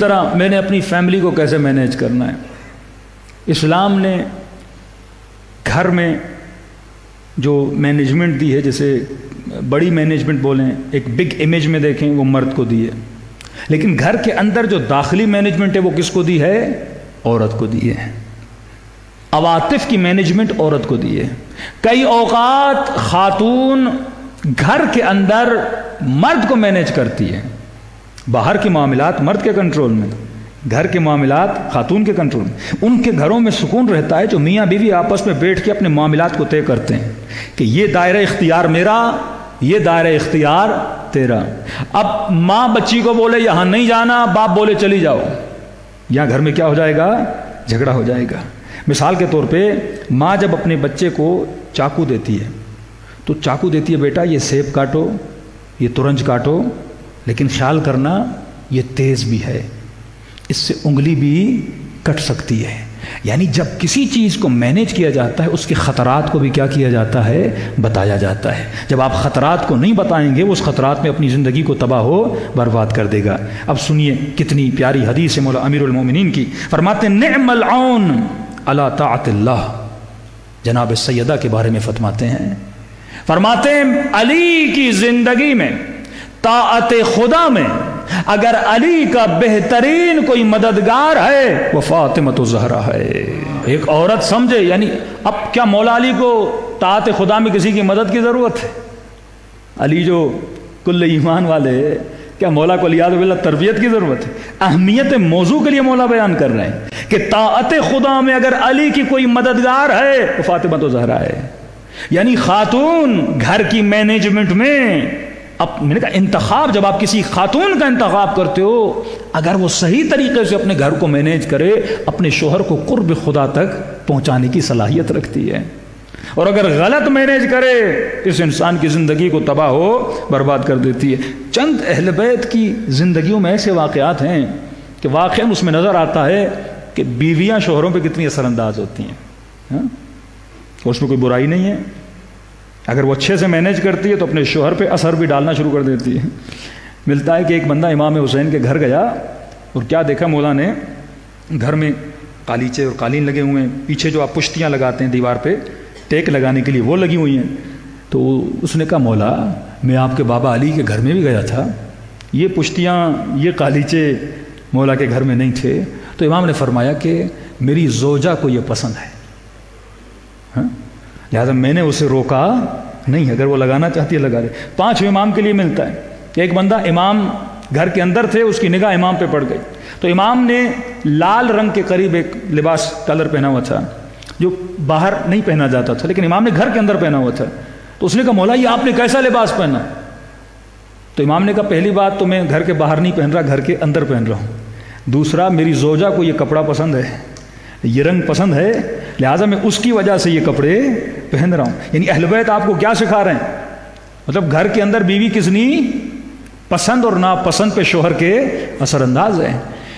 طرح میں نے اپنی فیملی کو کیسے مینیج کرنا ہے. اسلام نے گھر میں جو مینجمنٹ دی ہے، جیسے بڑی مینجمنٹ بولیں، ایک بگ امیج میں دیکھیں، وہ مرد کو دی ہے. لیکن گھر کے اندر جو داخلی مینجمنٹ ہے وہ کس کو دی ہے؟ عورت کو دی ہے. عواطف کی مینجمنٹ عورت کو دی ہے. کئی اوقات خاتون گھر کے اندر مرد کو مینیج کرتی ہے. باہر کے معاملات مرد کے کنٹرول میں، گھر کے معاملات خاتون کے کنٹرول میں. ان کے گھروں میں سکون رہتا ہے جو میاں بیوی آپس میں بیٹھ کے اپنے معاملات کو طے کرتے ہیں کہ یہ دائرہ اختیار میرا، یہ دائرہ اختیار تیرا. اب ماں بچی کو بولے یہاں نہیں جانا، باپ بولے چلی جاؤ، یہاں گھر میں کیا ہو جائے گا؟ جھگڑا ہو جائے گا. مثال کے طور پہ ماں جب اپنے بچے کو چاقو دیتی ہے تو چاقو دیتی ہے، بیٹا یہ سیب کاٹو، یہ ترنج کاٹو، لیکن خیال کرنا یہ تیز بھی ہے، اس سے انگلی بھی کٹ سکتی ہے. یعنی جب کسی چیز کو مینیج کیا جاتا ہے اس کے خطرات کو بھی کیا کیا جاتا ہے؟ بتایا جاتا ہے. جب آپ خطرات کو نہیں بتائیں گے وہ اس خطرات میں اپنی زندگی کو تباہ و برباد کر دے گا. اب سنیے کتنی پیاری حدیث ہے مولا امیر المومنین کی. فرماتے ہیں نعم العون علی طاعت اللہ. جناب سیدہ کے بارے میں فرماتے ہیں علی کی زندگی میں، طاعت خدا میں، اگر علی کا بہترین کوئی مددگار ہے وہ فاطمۃ الزہرا ہے. ایک عورت سمجھے، یعنی اب کیا مولا علی کو طاعت خدا میں کسی کی مدد کی ضرورت ہے؟ علی جو کل ایمان والے، کیا مولا کو علیہ باللہ تربیت کی ضرورت ہے؟ اہمیت موضوع کے لیے مولا بیان کر رہے ہیں کہ طاعت خدا میں اگر علی کی کوئی مددگار ہے وہ فاطمۃ الزہرا ہے. یعنی خاتون گھر کی مینجمنٹ میں میں نے کہا انتخاب، جب آپ کسی خاتون کا انتخاب کرتے ہو، اگر وہ صحیح طریقے سے اپنے گھر کو مینیج کرے، اپنے شوہر کو قرب خدا تک پہنچانے کی صلاحیت رکھتی ہے. اور اگر غلط مینیج کرے اس انسان کی زندگی کو تباہ و برباد کر دیتی ہے. چند اہل بیت کی زندگیوں میں ایسے واقعات ہیں کہ واقعاً اس میں نظر آتا ہے کہ بیویاں شوہروں پہ کتنی اثر انداز ہوتی ہیں. اس میں کوئی برائی نہیں ہے، اگر وہ اچھے سے مینیج کرتی ہے تو اپنے شوہر پہ اثر بھی ڈالنا شروع کر دیتی ہے. ملتا ہے کہ ایک بندہ امام حسین کے گھر گیا اور کیا دیکھا مولا نے، گھر میں قالیچے اور قالین لگے ہوئے ہیں، پیچھے جو آپ پشتیاں لگاتے ہیں دیوار پہ ٹیک لگانے کے لیے وہ لگی ہوئی ہیں. تو اس نے کہا مولا میں آپ کے بابا علی کے گھر میں بھی گیا تھا، یہ پشتیاں یہ قالیچے مولا کے گھر میں نہیں تھے. تو امام نے فرمایا کہ میری زوجہ کو یہ پسند ہے، لہٰذا میں نے اسے روکا نہیں، اگر وہ لگانا چاہتی ہے لگا لے. 5 امام کے لیے ملتا ہے. ایک بندہ امام گھر کے اندر تھے، اس کی نگاہ امام پہ پڑ گئی تو امام نے لال رنگ کے قریب ایک لباس کلر پہنا ہوا تھا جو باہر نہیں پہنا جاتا تھا، لیکن امام نے گھر کے اندر پہنا ہوا تھا. تو اس نے کہا مولا یہ آپ نے کیسا لباس پہنا؟ تو امام نے کہا پہلی بات تو میں گھر کے باہر نہیں پہن رہا، گھر کے اندر پہن رہا ہوں. دوسرا میری زوجہ کو یہ کپڑا پسند ہے، یہ رنگ پسند ہے، لہٰذا میں اس کی وجہ سے یہ کپڑے پہن رہا ہوں. یعنی اہل بیت آپ کو کیا سکھا رہے ہیں؟ مطلب گھر کے اندر بیوی کتنی پسند اور ناپسند پہ شوہر کے اثر انداز ہے.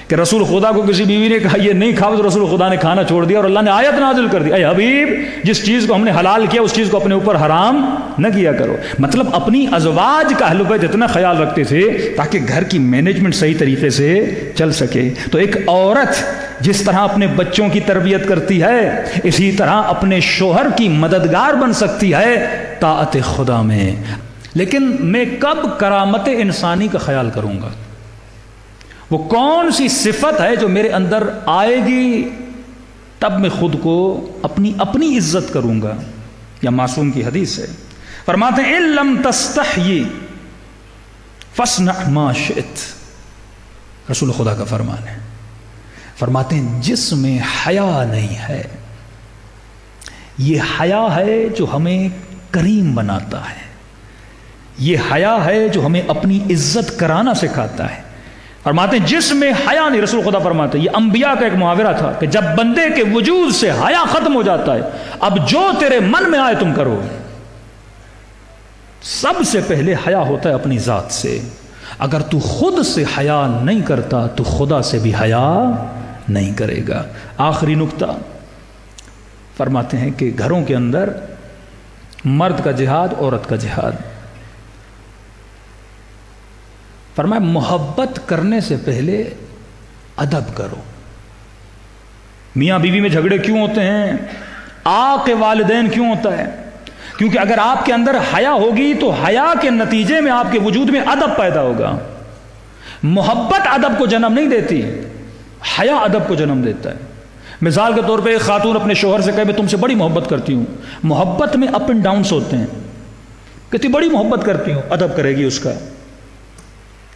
کہ رسول خدا کو کسی بیوی نے کہا یہ نہیں کھاؤ تو رسول خدا نے کھانا چھوڑ دیا اور اللہ نے آیت نازل کر دی اے حبیب جس چیز کو ہم نے حلال کیا اس چیز کو اپنے اوپر حرام نہ کیا کرو. مطلب اپنی ازواج کا اہل بیت اتنا خیال رکھتے تھے تاکہ گھر کی مینجمنٹ صحیح طریقے سے چل سکے. تو ایک عورت جس طرح اپنے بچوں کی تربیت کرتی ہے اسی طرح اپنے شوہر کی مددگار بن سکتی ہے طاعت خدا میں. لیکن میں کب کرامت انسانی کا خیال کروں گا؟ وہ کون سی صفت ہے جو میرے اندر آئے گی تب میں خود کو اپنی عزت کروں گا؟ یا معصوم کی حدیث ہے فرماتے ہیں ان لم تستحیی فاصنع ما شئت. رسول خدا کا فرمان ہے. فرماتے ہیں جس میں حیا نہیں ہے یہ حیا ہے جو ہمیں کریم بناتا ہے, یہ حیا ہے جو ہمیں اپنی عزت کرانا سکھاتا ہے. فرماتے ہیں جس میں حیا نہیں, رسول خدا فرماتے ہیں یہ انبیاء کا ایک محاورہ تھا کہ جب بندے کے وجود سے حیا ختم ہو جاتا ہے اب جو تیرے من میں آئے تم کرو. سب سے پہلے حیا ہوتا ہے اپنی ذات سے. اگر تو خود سے حیا نہیں کرتا تو خدا سے بھی حیا نہیں کرے گا. آخری نکتہ فرماتے ہیں کہ گھروں کے اندر مرد کا جہاد, عورت کا جہاد. فرمایا محبت کرنے سے پہلے ادب کرو. میاں بیوی میں جھگڑے کیوں ہوتے ہیں؟ آق والدین کیوں ہوتا ہے؟ کیونکہ اگر آپ کے اندر حیا ہوگی تو حیا کے نتیجے میں آپ کے وجود میں ادب پیدا ہوگا. محبت ادب کو جنم نہیں دیتی، حیا ادب کو جنم دیتا ہے. مثال کے طور پہ ایک خاتون اپنے شوہر سے کہے میں تم سے بڑی محبت کرتی ہوں. محبت میں اپ اینڈ ڈاؤنس ہوتے ہیں. کہتی بڑی محبت کرتی ہوں، ادب کرے گی اس کا.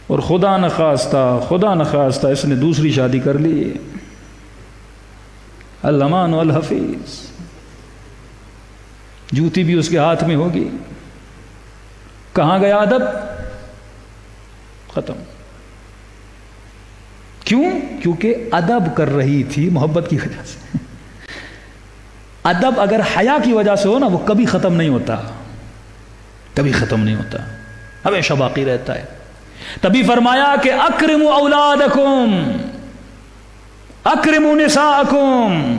اور خدا نخواستہ اس نے دوسری شادی کر لی. الامان والحفیظ، جوتی بھی اس کے ہاتھ میں ہوگی. کہاں گیا ادب؟ ختم. کیوں؟ کیونکہ ادب کر رہی تھی محبت کی وجہ سے. ادب اگر حیا کی وجہ سے ہو نا، وہ کبھی ختم نہیں ہوتا، کبھی ختم نہیں ہوتا، ہمیشہ باقی رہتا ہے. تبھی فرمایا کہ اکرموا اولادکم اکرموا نساءکم،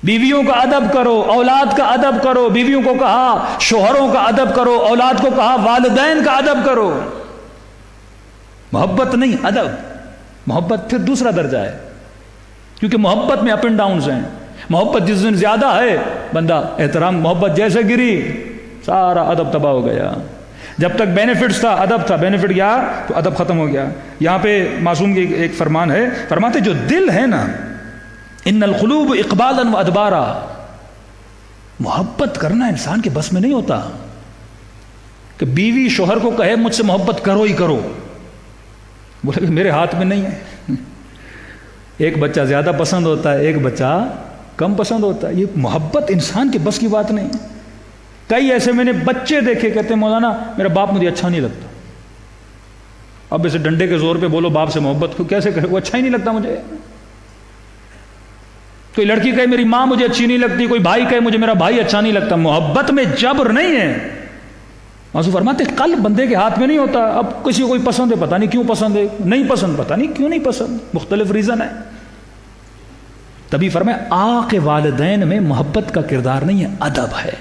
بیویوں کا ادب کرو، اولاد کا ادب کرو. بیویوں کو کہا شوہروں کا ادب کرو، اولاد کو کہا والدین کا ادب کرو. محبت نہیں، ادب. محبت پھر دوسرا درجہ ہے، کیونکہ محبت میں اپ اینڈ ڈاؤنز ہیں. محبت جس دن زیادہ ہے بندہ احترام، محبت جیسے گری سارا ادب تباہ ہو گیا. جب تک بینیفٹس تھا ادب تھا، بینیفٹ گیا تو ادب ختم ہو گیا. یہاں پہ معصوم کی ایک فرمان ہے، فرماتے جو دل ہے نا، ان القلوب اقبالا و ادبارا، محبت کرنا انسان کے بس میں نہیں ہوتا. کہ بیوی شوہر کو کہے مجھ سے محبت کرو ہی کرو، بولے کہ میرے ہاتھ میں نہیں ہے. ایک بچہ زیادہ پسند ہوتا ہے، ایک بچہ کم پسند ہوتا ہے. یہ محبت انسان کے بس کی بات نہیں. کئی ایسے میں نے بچے دیکھے کہتے ہیں مولانا میرا باپ مجھے اچھا نہیں لگتا. اب اسے ڈنڈے کے زور پہ بولو باپ سے محبت کو کیسے کرے، وہ اچھا ہی نہیں لگتا مجھے. کوئی لڑکی کہے میری ماں مجھے اچھی نہیں لگتی، کوئی بھائی کہے مجھے میرا بھائی اچھا نہیں لگتا. محبت میں جبر نہیں ہے. معصوم فرماتے قلب بندے کے ہاتھ میں نہیں ہوتا. اب کسی کو کوئی پسند ہے، پتہ نہیں کیوں پسند ہے، نہیں پسند پتہ نہیں کیوں نہیں پسند، مختلف ریزن ہے. تبھی فرمایا آق والدین میں محبت کا کردار نہیں ہے، ادب ہے.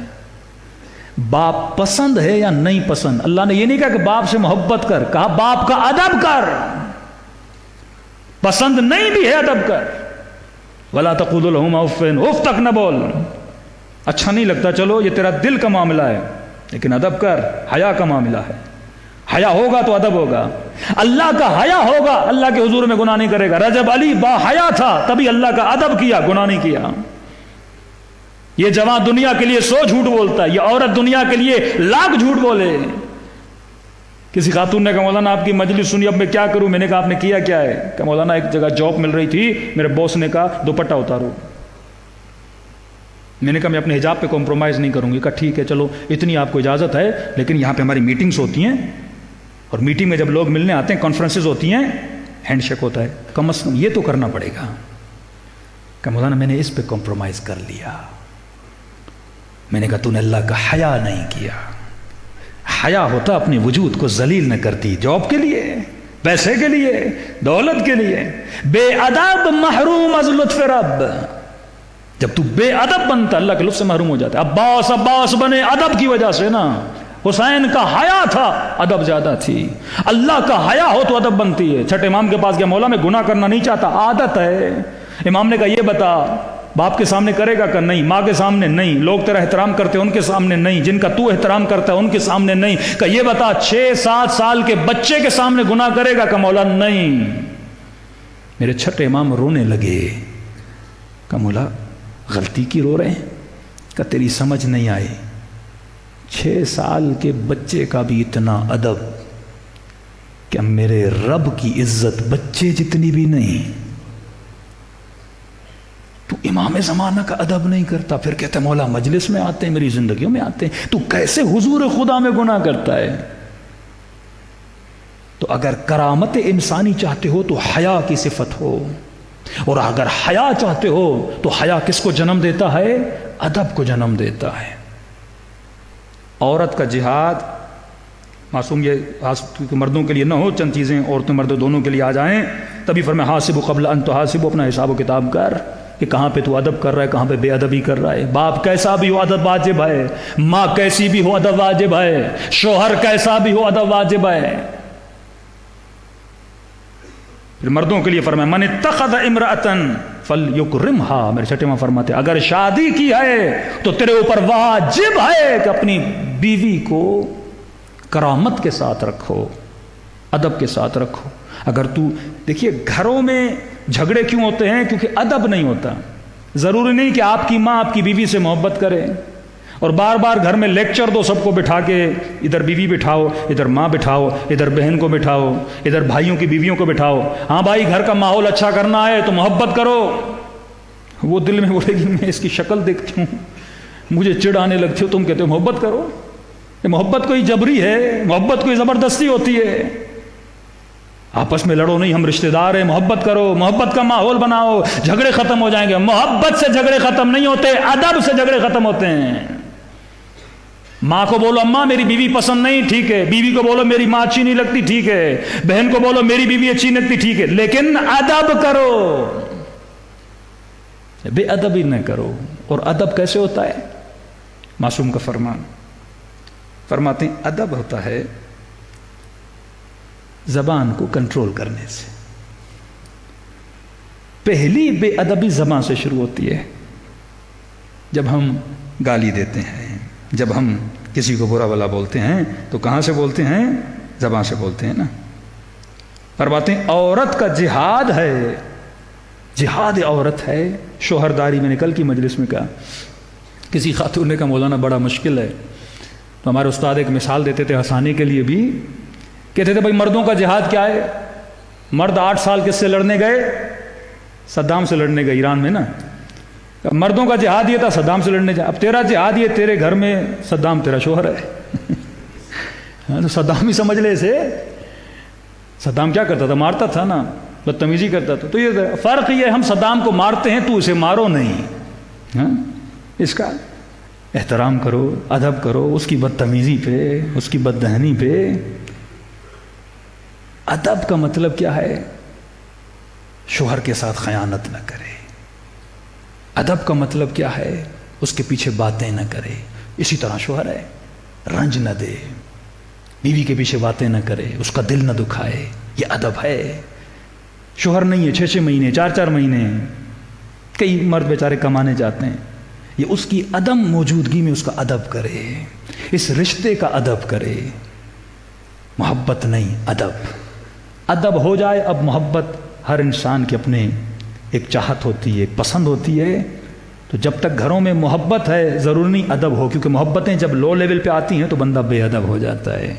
باپ پسند ہے یا نہیں پسند، اللہ نے یہ نہیں کہا کہ باپ سے محبت کر، کہا باپ کا ادب کر. پسند نہیں بھی ہے ادب کر. ولا تقولوا لهما اف، اف تک نہ بول. اچھا نہیں لگتا چلو یہ تیرا دل کا معاملہ ہے، لیکن ادب کر. حیا کا معاملہ ہے، حیا ہوگا تو ادب ہوگا. اللہ کا حیا ہوگا اللہ کے حضور میں گناہ نہیں کرے گا. رجب علی با حیا تھا تبھی اللہ کا ادب کیا، گناہ نہیں کیا. یہ جوان دنیا کے لیے 100 جھوٹ بولتا ہے، یہ عورت دنیا کے لیے لاکھ جھوٹ بولے. کسی خاتون نے کہا مولانا آپ کی مجلس سنی، اب میں کیا کروں؟ میں نے کہا آپ نے کیا کیا ہے؟ کہ مولانا ایک جگہ جاب مل رہی تھی، میرے باس نے کہا دوپٹہ اتارو. میں نے کہا میں اپنے حجاب پہ کمپرومائز نہیں کروں گی. کہا ٹھیک ہے چلو اتنی آپ کو اجازت ہے، لیکن یہاں پہ ہماری میٹنگز ہوتی ہیں، اور میٹنگ میں جب لوگ ملنے آتے ہیں، کانفرنسز ہوتی ہیں، ہینڈ شیک ہوتا ہے، کم از کم یہ تو کرنا پڑے گا. کہ مولانا میں نے اس پہ کمپرومائز کر لیا. میں نے کہا تو نے اللہ کا حیا نہیں کیا. حیا ہوتا اپنے وجود کو ذلیل نہ کرتی جاب کے لیے، پیسے کے لیے، دولت کے لیے. بے ادب محروم از لطف رب. جب تو بے ادب بنتا اللہ کے لطف سے محروم ہو جاتا ہے. عباس بنے ادب کی وجہ سے نا. حسین کا حیا تھا، ادب زیادہ تھی. اللہ کا حیا ہو تو ادب بنتی ہے. چھٹے امام کے پاس گیا، مولا میں گناہ کرنا نہیں چاہتا، عادت ہے. امام نے کہا یہ بتا باپ کے سامنے کرے گا کہ نہیں؟ ماں کے سامنے نہیں. لوگ تیرا احترام کرتے ہیں ان کے سامنے نہیں. جن کا تو احترام کرتا ہے ان کے سامنے نہیں. کہ یہ بتا 6-7 سال کے بچے کے سامنے گناہ کرے گا؟ کہ مولا نہیں. میرے چھٹے امام رونے لگے. کہ مولا غلطی کی رو رہے ہیں؟ کہ تیری سمجھ نہیں آئی. 6 سال کے بچے کا بھی اتنا ادب کہ میرے رب کی عزت بچے جتنی بھی نہیں. تو امام زمانہ کا ادب نہیں کرتا، پھر کہتے ہیں مولا مجلس میں آتے ہیں، میری زندگیوں میں آتے ہیں، تو کیسے حضور خدا میں گناہ کرتا ہے؟ تو اگر کرامت انسانی چاہتے ہو تو حیا کی صفت ہو، اور اگر حیا چاہتے ہو تو حیا کس کو جنم دیتا ہے؟ ادب کو جنم دیتا ہے. عورت کا جہاد معصوم یہ مردوں کے لیے نہ ہو، چند چیزیں عورتوں مرد دونوں کے لیے آ جائیں. تبھی فرمایا حاسب قبل ان تحاسب، اپنا حساب و کتاب کر کہ کہاں پہ تو ادب کر رہا ہے، کہاں پہ بے ادبی کر رہا ہے. باپ کیسا بھی ہو ادب واجب ہے، ماں کیسی بھی ہو ادب واجب ہے، شوہر کیسا بھی ہو ادب واجب ہے. پھر مردوں کے لیے فرمایا من اتخذ امرأۃ فلیکرمھا، میرے چھٹے ماں فرماتے ہیں اگر شادی کی ہے تو تیرے اوپر واجب ہے کہ اپنی بیوی کو کرامت کے ساتھ رکھو، ادب کے ساتھ رکھو۔ اگر تو دیکھیے گھروں میں جھگڑے کیوں ہوتے ہیں؟ کیونکہ ادب نہیں ہوتا۔ ضروری نہیں کہ آپ کی ماں آپ کی بیوی سے محبت کرے اور بار بار گھر میں لیکچر دو سب کو بٹھا کے، ادھر بیوی بٹھاؤ، ادھر ماں بٹھاؤ، ادھر بہن کو بٹھاؤ، ادھر بھائیوں کی بیویوں کو بٹھاؤ۔ ہاں بھائی گھر کا ماحول اچھا کرنا ہے تو محبت کرو، وہ دل میں بولے گی میں اس کی شکل دیکھتی ہوں مجھے چڑ آنے لگتی ہو، تم کہتے ہو محبت کرو۔ یہ محبت کوئی جبری ہے، محبت کوئی زبردستی ہوتی ہے۔ آپس میں لڑو نہیں، ہم رشتہ دار ہیں، محبت کرو، محبت کا ماحول بناؤ، جھگڑے ختم ہو جائیں گے۔ محبت سے جھگڑے ختم نہیں ہوتے، ادب سے جھگڑے ختم ہوتے ہیں۔ ماں کو بولو اماں میری بیوی پسند نہیں، ٹھیک ہے، بیوی کو بولو میری ماں اچھی نہیں لگتی، ٹھیک ہے، بہن کو بولو میری بیوی اچھی نہیں لگتی، ٹھیک ہے، لیکن ادب کرو، بے ادبی نہ کرو۔ اور ادب کیسے ہوتا ہے؟ معصوم کا فرمان، فرماتے ہیں ادب ہوتا ہے زبان کو کنٹرول کرنے سے۔ پہلی بے ادبی زبان سے شروع ہوتی ہے۔ جب ہم گالی دیتے ہیں، جب ہم کسی کو برا بلا بولتے ہیں تو کہاں سے بولتے ہیں؟ زبان سے بولتے ہیں نا۔ فرماتے ہیں عورت کا جہاد ہے، جہاد عورت ہے شوہرداری۔ میں نے کل کی مجلس میں کہا، کسی خاتون نے کہا مولانا بڑا مشکل ہے، تو ہمارے استاد ایک مثال دیتے تھے ہنسانے کے لیے بھی، کہتے تھے بھائی مردوں کا جہاد کیا ہے؟ مرد 8 سال کس سے لڑنے گئے؟ صدام سے لڑنے گئے ایران میں نا۔ مردوں کا جہاد یہ تھا صدام سے لڑنے جا۔ اب تیرا جہاد یہ تیرے گھر میں صدام تیرا شوہر ہے تو صدام ہی سمجھ لے اسے۔ صدام کیا کرتا تھا؟ مارتا تھا نا، بدتمیزی کرتا تھا۔ تو یہ فرق یہ ہے ہم صدام کو مارتے ہیں، تو اسے مارو نہیں، اس کا احترام کرو، ادب کرو، اس کی بدتمیزی پہ، اس کی بددہنی پہ۔ ادب کا مطلب کیا ہے؟ شوہر کے ساتھ خیانت نہ کرے۔ ادب کا مطلب کیا ہے؟ اس کے پیچھے باتیں نہ کرے۔ اسی طرح شوہر ہے، رنج نہ دے، بیوی کے پیچھے باتیں نہ کرے، اس کا دل نہ دکھائے، یہ ادب ہے۔ شوہر نہیں ہے 6 مہینے 4 مہینے، کئی مرد بیچارے کمانے جاتے ہیں، یہ اس کی عدم موجودگی میں اس کا ادب کرے، اس رشتے کا ادب کرے۔ محبت نہیں، ادب۔ ادب ہو جائے، اب محبت ہر انسان کے اپنے ایک چاہت ہوتی ہے، ایک پسند ہوتی ہے۔ تو جب تک گھروں میں محبت ہے ضروری نہیں ادب ہو، کیونکہ محبتیں جب لو لیول پہ آتی ہیں تو بندہ بے ادب ہو جاتا ہے۔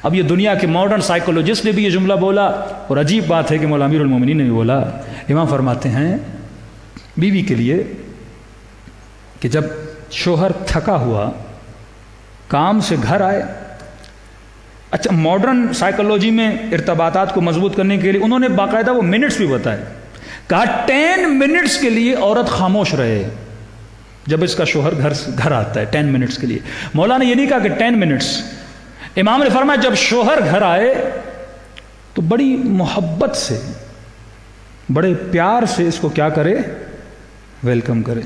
اب یہ دنیا کے ماڈرن سائیکولوجسٹ نے بھی یہ جملہ بولا، اور عجیب بات ہے کہ مولا امیر المومنین نے بھی بولا۔ امام فرماتے ہیں بیوی کے لیے کہ جب شوہر تھکا ہوا کام سے گھر آئے، اچھا ماڈرن سائیکولوجی میں ارتباطات کو مضبوط کرنے کے لیے انہوں نے باقاعدہ وہ منٹس بھی بتائے، کہا 10 منٹس کے لیے عورت خاموش رہے جب اس کا شوہر گھر آتا ہے، 10 منٹس کے لیے۔ مولا نے یہ نہیں کہا کہ 10 منٹس، امام نے فرمایا جب شوہر گھر آئے تو بڑی محبت سے، بڑے پیار سے اس کو کیا کرے؟ ویلکم کرے۔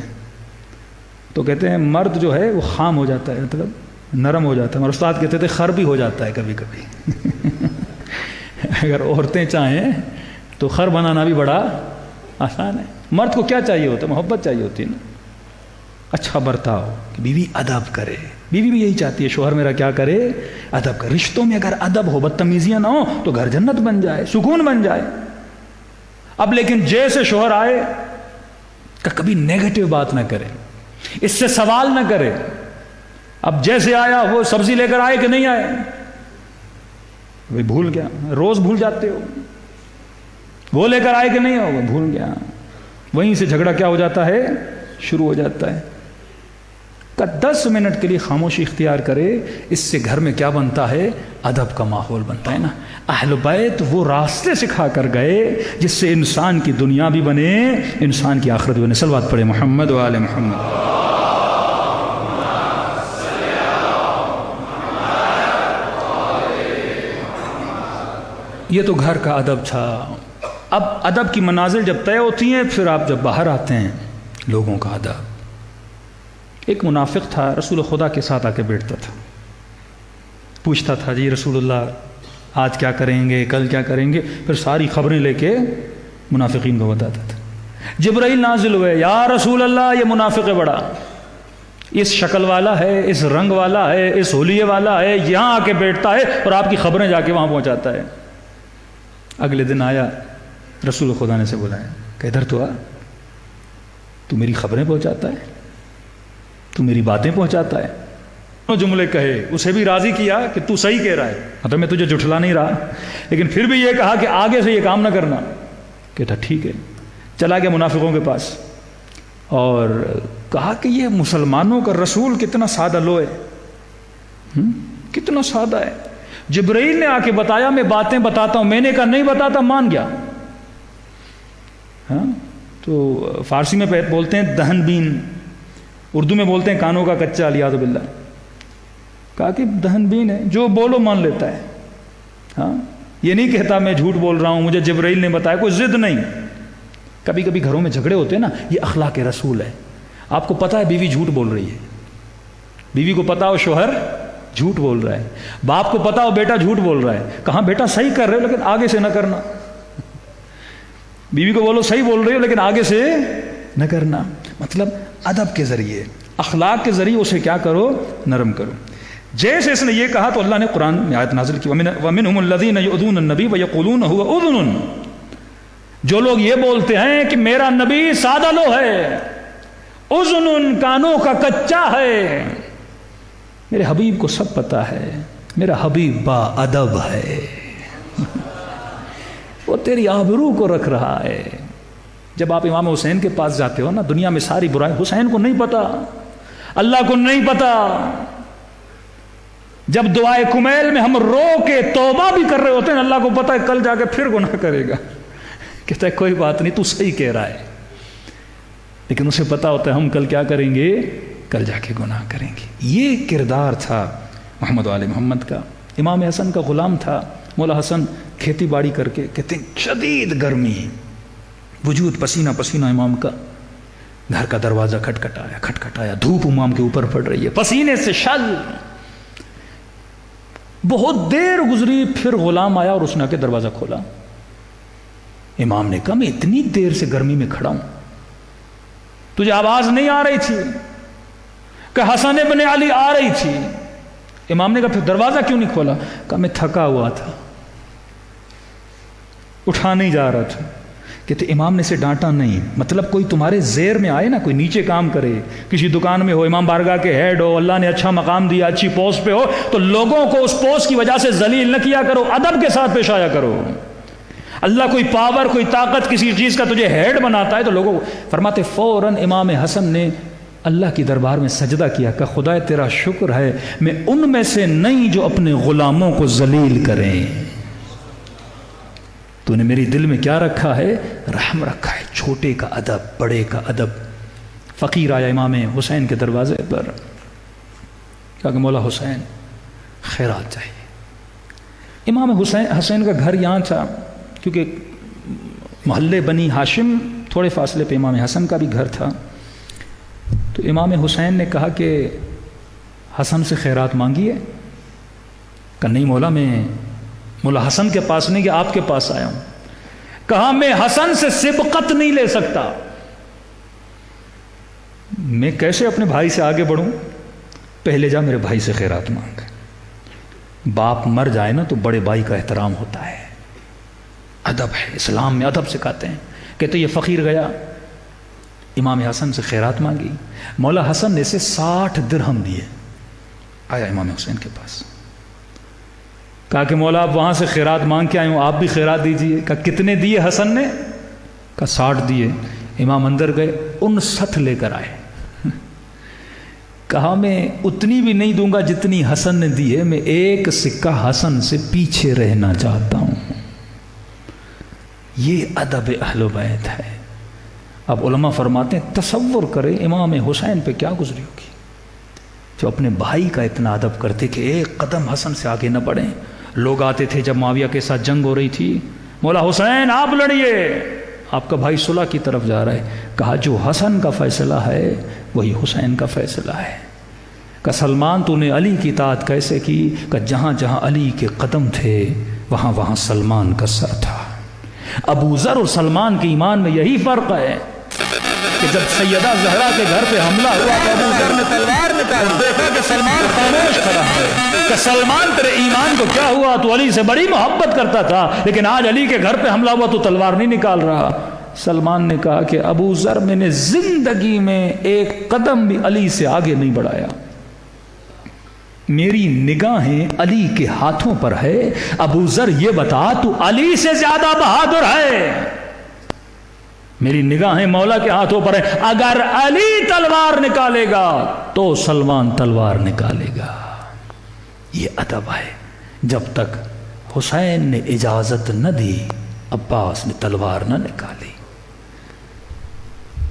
تو کہتے ہیں مرد جو ہے وہ خام ہو جاتا ہے، مطلب نرم ہو جاتا ہے، اور استاد کہتے تھے خر بھی ہو جاتا ہے کبھی کبھی اگر عورتیں چاہیں تو خر بنانا بھی بڑا آسان ہے۔ مرد کو کیا چاہیے ہوتا ہے؟ محبت چاہیے ہوتی ہے نا، اچھا برتاؤ، کہ بیوی ادب کرے۔ بیوی بھی یہی چاہتی ہے شوہر میرا کیا کرے؟ ادب کرے۔ رشتوں میں اگر ادب ہو، بدتمیزیاں نہ ہو، تو گھر جنت بن جائے، سکون بن جائے۔ اب لیکن جیسے شوہر آئے کہ کبھی نیگیٹو بات نہ کرے، اس سے سوال نہ کرے۔ اب جیسے آیا وہ سبزی لے کر آئے کہ نہیں آئے، وہ بھول گیا، روز بھول جاتے ہو، وہ لے کر آئے کہ نہیں ہو، وہ بھول گیا، وہیں سے جھگڑا کیا ہو جاتا ہے؟ شروع ہو جاتا ہے۔ کہ 10 منٹ کے لیے خاموشی اختیار کرے، اس سے گھر میں کیا بنتا ہے؟ ادب کا ماحول بنتا ہے نا۔ اہل بیت وہ راستے سکھا کر گئے جس سے انسان کی دنیا بھی بنے، انسان کی آخرت بھی بنے۔ صلوات پڑھے محمد و آل محمد۔ یہ تو گھر کا ادب تھا۔ اب ادب کی منازل جب طے ہوتی ہیں، پھر آپ جب باہر آتے ہیں، لوگوں کا ادب۔ ایک منافق تھا، رسول خدا کے ساتھ آ کے بیٹھتا تھا، پوچھتا تھا جی رسول اللہ آج کیا کریں گے، کل کیا کریں گے، پھر ساری خبریں لے کے منافقین کو بتاتا تھا۔ جبرائیل نازل ہوئے، یا رسول اللہ یہ منافق ہے بڑا، اس شکل والا ہے، اس رنگ والا ہے، اس حلیے والا ہے، یہاں آ کے بیٹھتا ہے اور آپ کی خبریں جا کے وہاں پہنچاتا ہے۔ اگلے دن آیا، رسول خدا نے سے بلایا کہ ادھر تو آ، تو میری خبریں پہنچاتا ہے، تو میری باتیں پہنچاتا ہے۔ وہ جملے کہے، اسے بھی راضی کیا کہ تو صحیح کہہ رہا ہے، مطلب میں تجھے جھٹلا نہیں رہا، لیکن پھر بھی یہ کہا کہ آگے سے یہ کام نہ کرنا۔ کہتا ٹھیک ہے، چلا گیا منافقوں کے پاس اور کہا کہ یہ مسلمانوں کا رسول کتنا سادہ لو ہے، کتنا سادہ ہے۔ جبرائیل نے آ کے بتایا میں باتیں بتاتا ہوں، میں نے کہا نہیں بتاتا، مان گیا۔ ہاں تو فارسی میں بولتے ہیں دہن بین، اردو میں بولتے ہیں کانوں کا کچا، الیاذ باللہ۔ کہا کہ دہن بین ہے، جو بولو مان لیتا ہے۔ ہاں یہ نہیں کہتا میں جھوٹ بول رہا ہوں، مجھے جبرائیل نے بتایا، کوئی ضد نہیں۔ کبھی کبھی گھروں میں جھگڑے ہوتے ہیں نا، یہ اخلاق رسول ہے۔ آپ کو پتا ہے بیوی جھوٹ بول رہی ہے، بیوی کو پتا ہو شوہر جھوٹ بول رہا ہے، باپ کو پتا ہو بیٹا جھوٹ بول رہا ہے، کہاں بیٹا صحیح کر رہے ہو لیکن آگے سے نہ کرنا۔ بیوی کو بولو صحیح بول رہے ہو لیکن آگے سے نہ کرنا، مطلب ادب کے ذریعے، اخلاق کے ذریعے اسے کیا کرو، نرم کرو۔ جیسے اس نے یہ کہا تو اللہ نے قرآن میں آیت نازل کی، وَمِنْهُمُ الَّذِينَ يُؤْذُونَ النَّبِيَّ وَيَقُولُونَ هُوَ أُذُنٌ، جو لوگ یہ بولتے ہیں کہ میرا نبی سادہ لو ہے، اذن کانوں کا کچا ہے۔ میرے حبیب کو سب پتا ہے، میرا حبیب با ادب ہے، وہ تیری آبرو کو رکھ رہا ہے۔ جب آپ امام حسین کے پاس جاتے ہو نا، دنیا میں ساری برائی حسین کو نہیں پتا، اللہ کو نہیں پتا۔ جب دعائے کمیل میں ہم رو کے توبہ بھی کر رہے ہوتے ہیں، اللہ کو پتا ہے کل جا کے پھر گناہ کرے گا، کہتا ہے کوئی بات نہیں، تو صحیح کہہ رہا ہے، لیکن اسے پتا ہوتا ہے ہم کل کیا کریں گے، کل جا کے گناہ کریں گے۔ یہ کردار تھا محمد وآل محمد کا۔ امام حسن کا غلام تھا، مولا حسن کھیتی باڑی کر کے، کہتے ہیں شدید گرمی، وجود پسینہ پسینہ امام کا، گھر کا دروازہ کھٹکھٹایا، دھوپ امام کے اوپر پڑ رہی ہے، پسینے سے شل۔ بہت دیر گزری، پھر غلام آیا اور اس نے آ کے دروازہ کھولا۔ امام نے کہا میں اتنی دیر سے گرمی میں کھڑا ہوں، تجھے آواز نہیں آ رہی تھی کہ حسن ابن علی آ رہی تھی؟ امام نے کہا پھر دروازہ کیوں نہیں کھولا؟ کہا میں تھکا ہوا تھا، اٹھا نہیں جا رہا تھا۔ کہتے امام نے اسے ڈانٹا نہیں، مطلب کوئی تمہارے زیر میں آئے نا، کوئی نیچے کام کرے، کسی دکان میں ہو، امام بارگاہ کے ہیڈ ہو، اللہ نے اچھا مقام دیا، اچھی پوسٹ پہ ہو، تو لوگوں کو اس پوسٹ کی وجہ سے ذلیل نہ کیا کرو، ادب کے ساتھ پیش آیا کرو۔ اللہ کوئی پاور، کوئی طاقت کسی چیز کا تجھے ہیڈ بناتا ہے تو لوگوں فرماتے فوراً امام حسن نے اللہ کی دربار میں سجدہ کیا کہ خدا تیرا شکر ہے میں ان میں سے نہیں جو اپنے غلاموں کو ذلیل کریں، تو نے میری دل میں کیا رکھا ہے، رحم رکھا ہے، چھوٹے کا ادب، بڑے کا ادب۔ فقیر آیا امام حسین کے دروازے پر، کہا کہ مولا حسین خیرات چاہیے۔ امام حسین کا گھر یہاں تھا، کیونکہ محلے بنی ہاشم تھوڑے فاصلے پہ امام حسن کا بھی گھر تھا، تو امام حسین نے کہا کہ حسن سے خیرات مانگیے۔ کہ نہیں مولا، میں مولا حسن کے پاس نہیں کہ آپ کے پاس آیا ہوں۔ کہا میں حسن سے سبقت نہیں لے سکتا، میں کیسے اپنے بھائی سے آگے بڑھوں؟ پہلے جا میرے بھائی سے خیرات مانگ۔ باپ مر جائے نا تو بڑے بھائی کا احترام ہوتا ہے، ادب ہے، اسلام میں ادب سکھاتے ہیں۔ کہتے یہ فقیر گیا، امام حسن سے خیرات مانگی، مولا حسن نے اسے 60 درہم دیے۔ آیا امام حسین کے پاس، کہا کہ مولا آپ وہاں سے خیرات مانگ کے آئے ہوں، آپ بھی خیرات دیجئے۔ کہا کتنے دیے حسن نے؟ کہا 60 دیے۔ امام اندر گئے، 59 لے کر آئے۔ کہا میں اتنی بھی نہیں دوں گا جتنی حسن نے دی ہے، میں ایک سکہ حسن سے پیچھے رہنا چاہتا ہوں۔ یہ ادب اہل بیت ہے۔ اب علماء فرماتے ہیں تصور کریں امام حسین پہ کیا گزری ہوگی جو اپنے بھائی کا اتنا ادب کرتے کہ ایک قدم حسن سے آگے نہ بڑھیں۔ لوگ آتے تھے جب معاویہ کے ساتھ جنگ ہو رہی تھی، مولا حسین آپ لڑیے، آپ کا بھائی صلح کی طرف جا رہا ہے۔ کہا جو حسن کا فیصلہ ہے وہی حسین کا فیصلہ ہے۔ کہ سلمان تو نے علی کی اطاعت کیسے کی؟ کہ جہاں جہاں علی کے قدم تھے وہاں سلمان کا سر تھا۔ ابو ذر اور سلمان کے ایمان میں یہی فرق ہے کہ جب سیدہ زہرا کے گھر پہ حملہ ہوا تو ابو ذر نے تلوار نکالی، دیکھا کہ سلمان خاموش کھڑا ہے، کہ سلمان تیرے ایمان کو کیا ہوا؟ تو علی سے بڑی محبت کرتا تھا، لیکن آج علی کے گھر پہ حملہ ہوا تو تلوار نہیں نکال رہا۔ سلمان نے کہا کہ ابو ذر میں نے زندگی میں ایک قدم بھی علی سے آگے نہیں بڑھایا، میری نگاہیں علی کے ہاتھوں پر ہے۔ ابو ذر یہ بتا تو علی سے زیادہ بہادر ہے؟ میری نگاہیں مولا کے ہاتھوں پر ہے، اگر علی تلوار نکالے گا تو سلمان تلوار نکالے گا۔ یہ ادب ہے۔ جب تک حسین نے اجازت نہ دی عباس نے تلوار نہ نکالی۔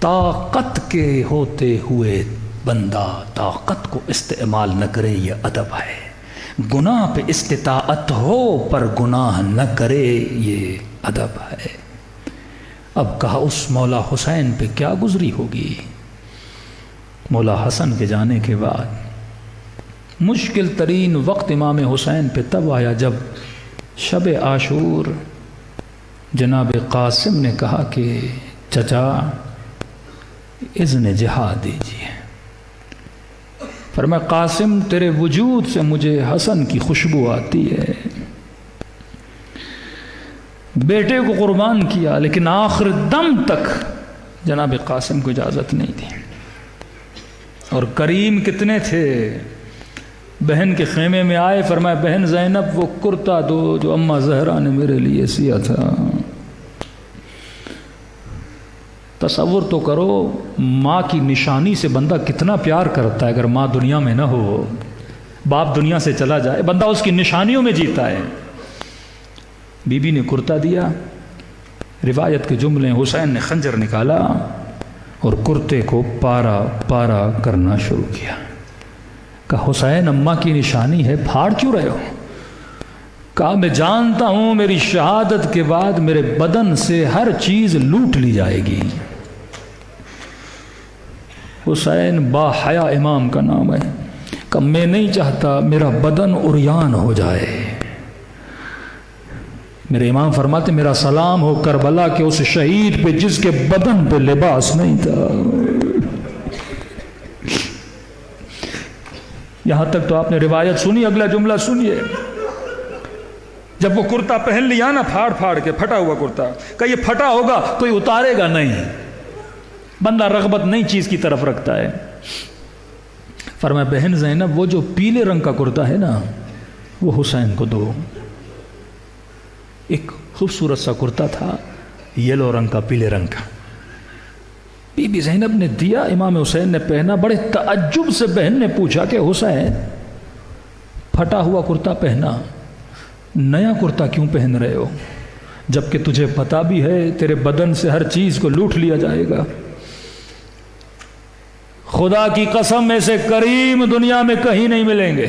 طاقت کے ہوتے ہوئے بندہ طاقت کو استعمال نہ کرے، یہ ادب ہے۔ گناہ پہ استطاعت ہو پر گناہ نہ کرے، یہ ادب ہے۔ اب کہا اس مولا حسین پہ کیا گزری ہوگی؟ مولا حسن کے جانے کے بعد مشکل ترین وقت امام حسین پہ تب آیا جب شب عاشور جناب قاسم نے کہا کہ چچا اذن جہاد دیجیے۔ فرمایا قاسم تیرے وجود سے مجھے حسن کی خوشبو آتی ہے۔ بیٹے کو قربان کیا لیکن آخر دم تک جناب قاسم کو اجازت نہیں دی۔ اور کریم کتنے تھے، بہن کے خیمے میں آئے، فرمایا بہن زینب وہ کرتا دو جو اماں زہرا نے میرے لیے سیا تھا۔ تصور تو کرو ماں کی نشانی سے بندہ کتنا پیار کرتا ہے۔ اگر ماں دنیا میں نہ ہو، باپ دنیا سے چلا جائے، بندہ اس کی نشانیوں میں جیتا ہے۔ بی بی نے کرتا دیا، روایت کے جملے حسین نے خنجر نکالا اور کرتے کو پارا پارا کرنا شروع کیا۔ کہا حسین اماں کی نشانی ہے، پھاڑ کیوں رہے ہو؟ کہا میں جانتا ہوں میری شہادت کے بعد میرے بدن سے ہر چیز لوٹ لی جائے گی۔ حسین با حیا امام کا نام ہے، کہ میں نہیں چاہتا میرا بدن عریان ہو جائے۔ میرے امام فرماتے میرا سلام ہو کربلا کے اس شہید پہ جس کے بدن پہ لباس نہیں تھا۔ یہاں تک تو آپ نے روایت سنی، اگلا جملہ سنیے۔ جب وہ کرتا پہن لیا نا پھاڑ پھاڑ کے، پھٹا ہوا کرتا، کہ یہ پھٹا ہوگا کوئی اتارے گا نہیں، بندہ رغبت نئی چیز کی طرف رکھتا ہے۔ فرمایا بہن زینب وہ جو پیلے رنگ کا کرتا ہے نا وہ حسین کو دو۔ ایک خوبصورت سا کرتا تھا، یلو رنگ کا، پیلے رنگ کا۔ بی بی زینب نے دیا، امام حسین نے پہنا۔ بڑے تعجب سے بہن نے پوچھا کہ حسین پھٹا ہوا کرتا پہنا، نیا کرتا کیوں پہن رہے ہو؟ جبکہ تجھے پتا بھی ہے تیرے بدن سے ہر چیز کو لوٹ لیا جائے گا۔ خدا کی قسم ایسے کریم دنیا میں کہیں نہیں ملیں گے۔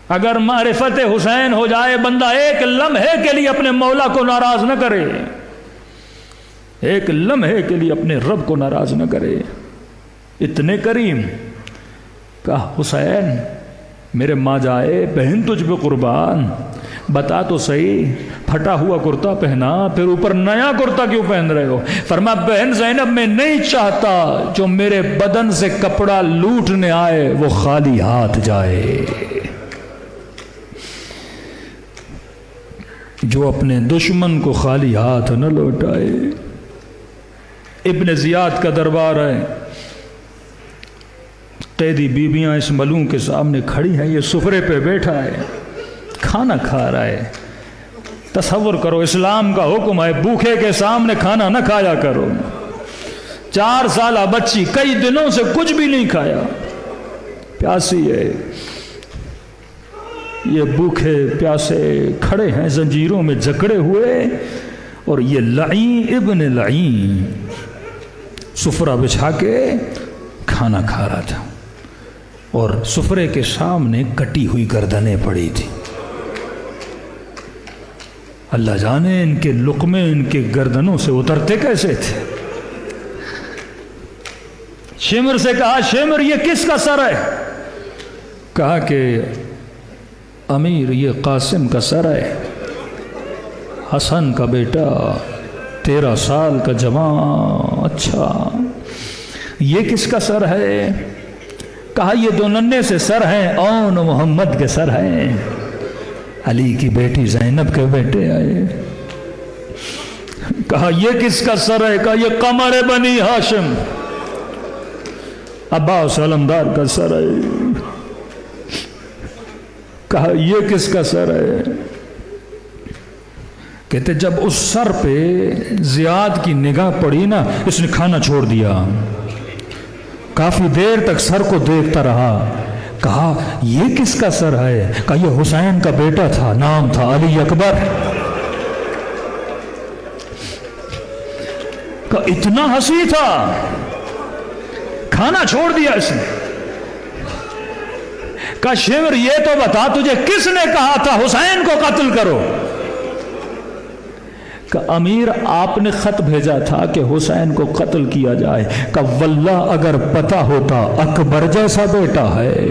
اگر معرفت حسین ہو جائے بندہ ایک لمحے کے لیے اپنے مولا کو ناراض نہ کرے، ایک لمحے کے لیے اپنے رب کو ناراض نہ کرے۔ اتنے کریم کہا حسین میرے ماں جائے، بہن تجھ پہ قربان، بتا تو صحیح پھٹا ہوا کرتا پہنا پھر اوپر نیا کرتا کیوں پہن رہے ہو؟ فرمایا بہن زینب میں نہیں چاہتا جو میرے بدن سے کپڑا لوٹنے آئے وہ خالی ہاتھ جائے، جو اپنے دشمن کو خالی ہاتھ نہ لوٹائے۔ ابن زیاد کا دربار ہے، قیدی بیویاں اس ملوں کے سامنے کھڑی ہیں، یہ سفرے پہ بیٹھا ہے، کھانا کھا رہا ہے۔ تصور کرو اسلام کا حکم ہے بھوکے کے سامنے کھانا نہ کھایا کرو۔ 4 سالہ بچی کئی دنوں سے کچھ بھی نہیں کھایا، پیاسی ہے، یہ بھوکے پیاسے کھڑے ہیں زنجیروں میں جکڑے ہوئے، اور یہ لعین ابن لعین سفرہ بچھا کے کھانا کھا رہا تھا، اور سفرے کے سامنے کٹی ہوئی گردنیں پڑی تھی۔ اللہ جانے ان کے لقمے ان کے گردنوں سے اترتے کیسے تھے۔ شمر سے کہا شمر یہ کس کا سر ہے؟ کہا کہ امیر یہ قاسم کا سر ہے، حسن کا بیٹا 13 سال کا جوان، اچھا یہ کس کا سر ہے؟ کہا یہ دو ننھے سے سر ہیں، اون محمد کے سر ہیں، علی کی بیٹی زینب کے بیٹے آئے۔ کہا یہ کس کا سر ہے؟ کہا یہ قمر بنی ہاشم عباس علمدار کا سر ہے۔ کہا یہ کس کا سر ہے؟ کہتے جب اس سر پہ زیاد کی نگاہ پڑی نا، اس نے کھانا چھوڑ دیا، کافی دیر تک سر کو دیکھتا رہا۔ کہا یہ کس کا سر ہے؟ کہا یہ حسین کا بیٹا تھا، نام تھا علی اکبر۔ کہا اتنا ہنسی تھا، کھانا چھوڑ دیا اس نے۔ کہا شمر یہ تو بتا تجھے کس نے کہا تھا حسین کو قتل کرو؟ کہ امیر آپ نے خط بھیجا تھا کہ حسین کو قتل کیا جائے۔ کہ واللہ اگر پتہ ہوتا اکبر جیسا بیٹا ہے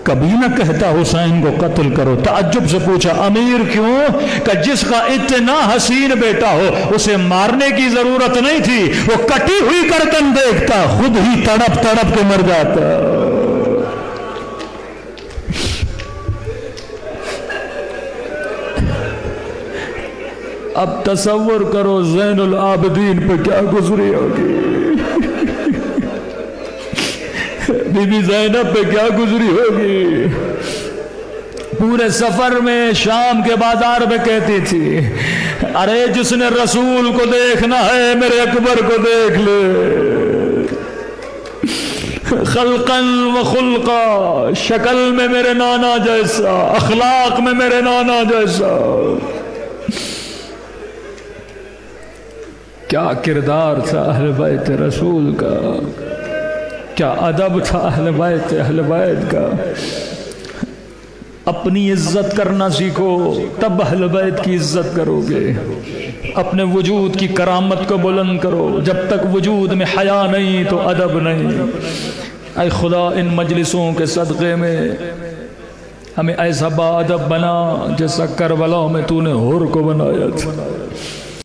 کبھی نہ کہتا حسین کو قتل کرو۔ تعجب سے پوچھا امیر کیوں؟ کہ جس کا اتنا حسین بیٹا ہو اسے مارنے کی ضرورت نہیں تھی، وہ کٹی ہوئی گردن دیکھتا خود ہی تڑپ تڑپ کے مر جاتا۔ اب تصور کرو زین العابدین پہ کیا گزری ہوگی، بی بی زینب پہ کیا گزری ہوگی۔ پورے سفر میں شام کے بازار میں کہتی تھی ارے جس نے رسول کو دیکھنا ہے میرے اکبر کو دیکھ لے، خلقاً و خلقا، شکل میں میرے نانا جیسا، اخلاق میں میرے نانا جیسا۔ کیا کردار تھا اہل بیت رسول کا، کیا ادب تھا اہل بیت کا۔ اپنی عزت کرنا سیکھو تب اہل بیت کی عزت کرو گے۔ اپنے وجود کی کرامت کو بلند کرو، جب تک وجود میں حیا نہیں تو ادب نہیں۔ اے خدا ان مجلسوں کے صدقے میں ہمیں ایسا با ادب بنا جیسا کربلا میں تو نے حور کو بنایا تھا۔